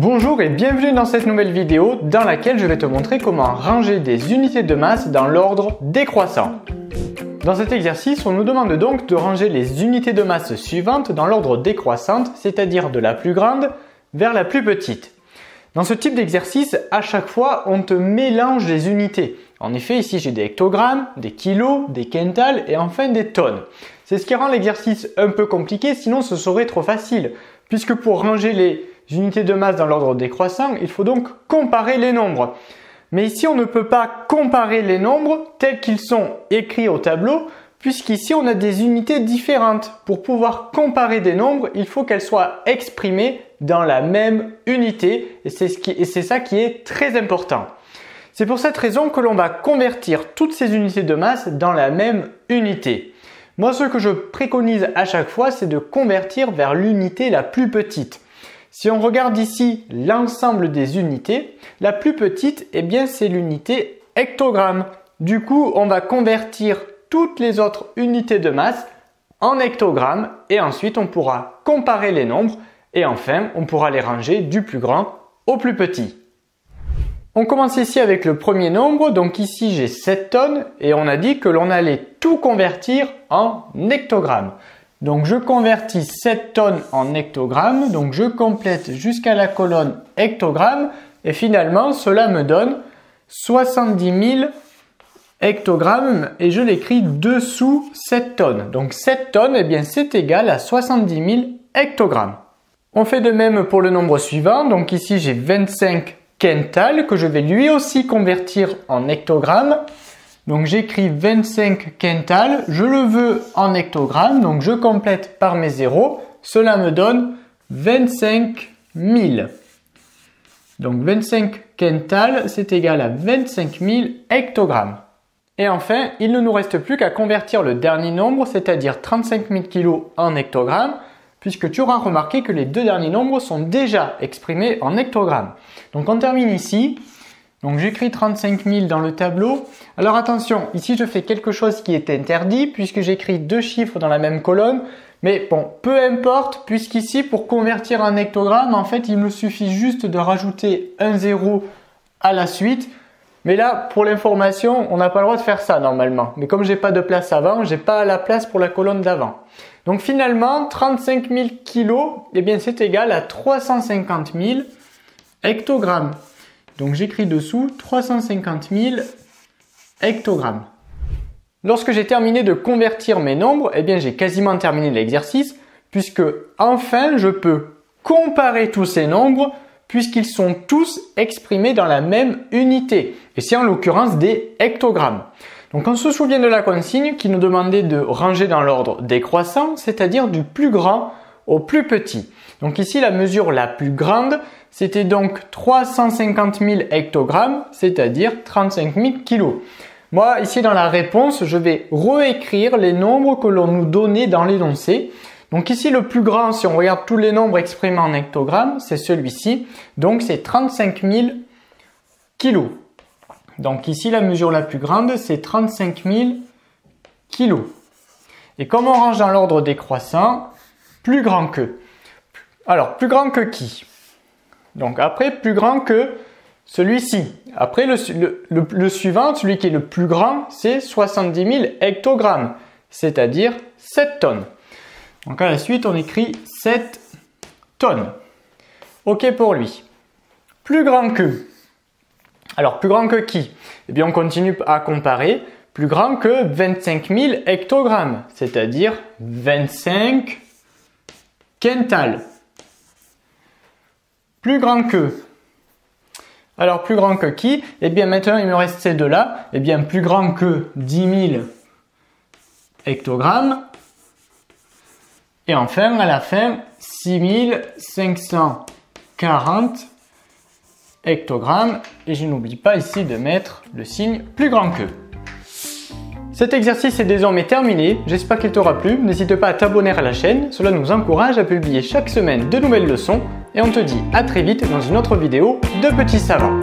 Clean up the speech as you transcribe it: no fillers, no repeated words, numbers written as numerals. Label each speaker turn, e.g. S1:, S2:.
S1: Bonjour et bienvenue dans cette nouvelle vidéo dans laquelle je vais te montrer comment ranger des unités de masse dans l'ordre décroissant. Dans cet exercice, on nous demande donc de ranger les unités de masse suivantes dans l'ordre décroissant, c'est-à-dire de la plus grande vers la plus petite. Dans ce type d'exercice, à chaque fois, on te mélange les unités. En effet, ici j'ai des hectogrammes, des kilos, des quintals et enfin des tonnes. C'est ce qui rend l'exercice un peu compliqué, sinon ce serait trop facile. Puisque pour ranger les unités de masse dans l'ordre décroissant, il faut donc comparer les nombres. Mais ici, on ne peut pas comparer les nombres tels qu'ils sont écrits au tableau, puisqu'ici, on a des unités différentes. Pour pouvoir comparer des nombres, il faut qu'elles soient exprimées dans la même unité, et c'est ça qui est très important. C'est pour cette raison que l'on va convertir toutes ces unités de masse dans la même unité. Moi, ce que je préconise à chaque fois, c'est de convertir vers l'unité la plus petite. Si on regarde ici l'ensemble des unités, la plus petite, eh bien, c'est l'unité hectogramme. Du coup, on va convertir toutes les autres unités de masse en hectogrammes et ensuite on pourra comparer les nombres et enfin, on pourra les ranger du plus grand au plus petit. On commence ici avec le premier nombre, donc ici j'ai 7 tonnes et on a dit que l'on allait tout convertir en hectogrammes. Donc je convertis 7 tonnes en hectogrammes, donc je complète jusqu'à la colonne hectogrammes et finalement cela me donne 70 000 hectogrammes et je l'écris dessous 7 tonnes. Donc 7 tonnes, eh bien c'est égal à 70 000 hectogrammes. On fait de même pour le nombre suivant, donc ici j'ai 25 quintals que je vais lui aussi convertir en hectogrammes. Donc j'écris 25 quintals, je le veux en hectogrammes, donc je complète par mes zéros, cela me donne 25 000. Donc 25 quintals, c'est égal à 25 000 hectogrammes. Et enfin, il ne nous reste plus qu'à convertir le dernier nombre, c'est-à-dire 35 000 kg en hectogrammes, puisque tu auras remarqué que les deux derniers nombres sont déjà exprimés en hectogrammes. Donc on termine ici. Donc j'écris 35 000 dans le tableau. Alors attention, ici je fais quelque chose qui est interdit puisque j'écris deux chiffres dans la même colonne. Mais bon, peu importe, puisqu'ici pour convertir en hectogramme, en fait il me suffit juste de rajouter un 0 à la suite. Mais là, pour l'information, on n'a pas le droit de faire ça normalement. Mais comme j'ai pas de place avant, j'ai pas la place pour la colonne d'avant. Donc finalement, 35 000 kilos, eh bien c'est égal à 350 000 hectogrammes. Donc j'écris dessous 350 000 hectogrammes. Lorsque j'ai terminé de convertir mes nombres, eh bien j'ai quasiment terminé l'exercice puisque enfin je peux comparer tous ces nombres puisqu'ils sont tous exprimés dans la même unité. Et c'est en l'occurrence des hectogrammes. Donc on se souvient de la consigne qui nous demandait de ranger dans l'ordre décroissant, c'est-à-dire du plus grand au plus petit. Donc ici la mesure la plus grande, c'était donc 350 000 hectogrammes, c'est-à-dire 35 000 kilos. Moi, ici dans la réponse, je vais réécrire les nombres que l'on nous donnait dans l'énoncé. Donc ici, le plus grand, si on regarde tous les nombres exprimés en hectogrammes, c'est celui-ci. Donc c'est 35 000 kilos. Donc ici, la mesure la plus grande, c'est 35 000 kilos. Et comme on range dans l'ordre décroissant, plus grand que. Alors, plus grand que qui? Donc après, plus grand que celui-ci. Après, le suivant, celui qui est le plus grand, c'est 70 000 hectogrammes, c'est-à-dire 7 tonnes. Donc à la suite, on écrit 7 tonnes. OK pour lui. Plus grand que. Alors, plus grand que qui? Eh bien, on continue à comparer. Plus grand que 25 000 hectogrammes, c'est-à-dire 25 quintals. Plus grand que. Alors, plus grand que qui? Eh bien, maintenant, il me reste ces deux-là. Eh bien, plus grand que 10 000 hectogrammes. Et enfin, à la fin, 6 540 hectogrammes. Et je n'oublie pas ici de mettre le signe plus grand que. Cet exercice est désormais terminé, j'espère qu'il t'aura plu, n'hésite pas à t'abonner à la chaîne, cela nous encourage à publier chaque semaine de nouvelles leçons et on te dit à très vite dans une autre vidéo de Petit Savant.